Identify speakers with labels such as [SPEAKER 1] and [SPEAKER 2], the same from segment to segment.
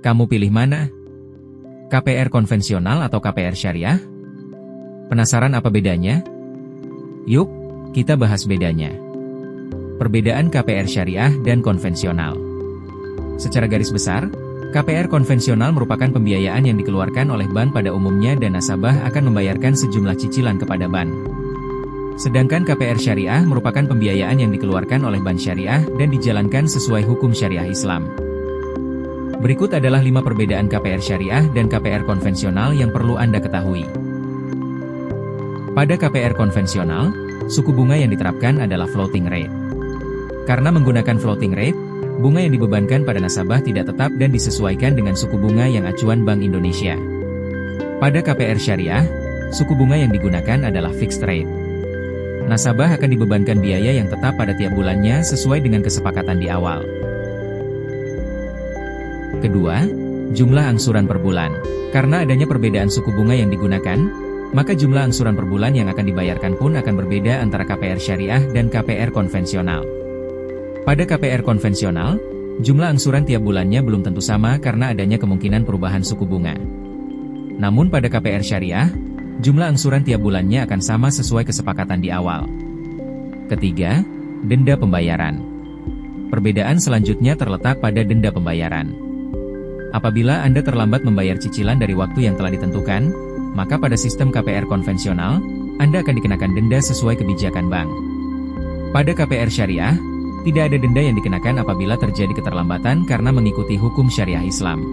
[SPEAKER 1] Kamu pilih mana? KPR konvensional atau KPR syariah? Penasaran apa bedanya? Yuk, kita bahas bedanya. Perbedaan KPR syariah dan konvensional. Secara garis besar, KPR konvensional merupakan pembiayaan yang dikeluarkan oleh bank pada umumnya dan nasabah akan membayarkan sejumlah cicilan kepada bank. Sedangkan KPR syariah merupakan pembiayaan yang dikeluarkan oleh bank syariah dan dijalankan sesuai hukum syariah Islam. Berikut adalah 5 perbedaan KPR syariah dan KPR konvensional yang perlu Anda ketahui. Pada KPR konvensional, suku bunga yang diterapkan adalah floating rate. Karena menggunakan floating rate, bunga yang dibebankan pada nasabah tidak tetap dan disesuaikan dengan suku bunga yang acuan Bank Indonesia. Pada KPR syariah, suku bunga yang digunakan adalah fixed rate. Nasabah akan dibebankan biaya yang tetap pada tiap bulannya sesuai dengan kesepakatan di awal. Kedua, jumlah angsuran per bulan. Karena adanya perbedaan suku bunga yang digunakan, maka jumlah angsuran per bulan yang akan dibayarkan pun akan berbeda antara KPR syariah dan KPR konvensional. Pada KPR konvensional, jumlah angsuran tiap bulannya belum tentu sama karena adanya kemungkinan perubahan suku bunga. Namun pada KPR syariah, jumlah angsuran tiap bulannya akan sama sesuai kesepakatan di awal. Ketiga, denda pembayaran. Perbedaan selanjutnya terletak pada denda pembayaran. Apabila Anda terlambat membayar cicilan dari waktu yang telah ditentukan, maka pada sistem KPR konvensional, Anda akan dikenakan denda sesuai kebijakan bank. Pada KPR syariah, tidak ada denda yang dikenakan apabila terjadi keterlambatan karena mengikuti hukum syariah Islam.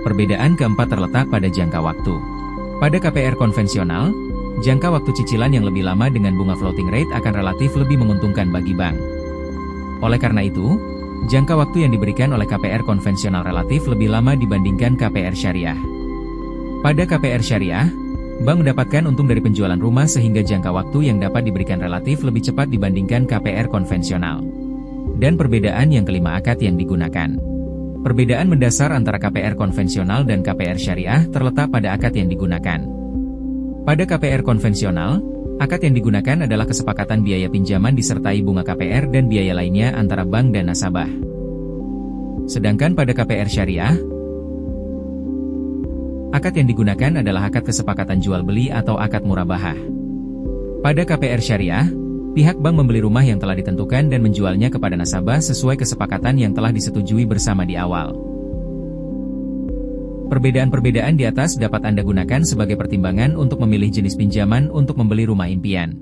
[SPEAKER 1] Perbedaan keempat terletak pada jangka waktu. Pada KPR konvensional, jangka waktu cicilan yang lebih lama dengan bunga floating rate akan relatif lebih menguntungkan bagi bank. Oleh karena itu, jangka waktu yang diberikan oleh KPR konvensional relatif lebih lama dibandingkan KPR syariah. Pada KPR syariah, bank mendapatkan untung dari penjualan rumah sehingga jangka waktu yang dapat diberikan relatif lebih cepat dibandingkan KPR konvensional. Dan perbedaan yang kelima, akad yang digunakan. Perbedaan mendasar antara KPR konvensional dan KPR syariah terletak pada akad yang digunakan. Pada KPR konvensional, akad yang digunakan adalah kesepakatan biaya pinjaman disertai bunga KPR dan biaya lainnya antara bank dan nasabah. Sedangkan pada KPR syariah, akad yang digunakan adalah akad kesepakatan jual-beli atau akad murabahah. Pada KPR syariah, pihak bank membeli rumah yang telah ditentukan dan menjualnya kepada nasabah sesuai kesepakatan yang telah disetujui bersama di awal. Perbedaan-perbedaan di atas dapat Anda gunakan sebagai pertimbangan untuk memilih jenis pinjaman untuk membeli rumah impian.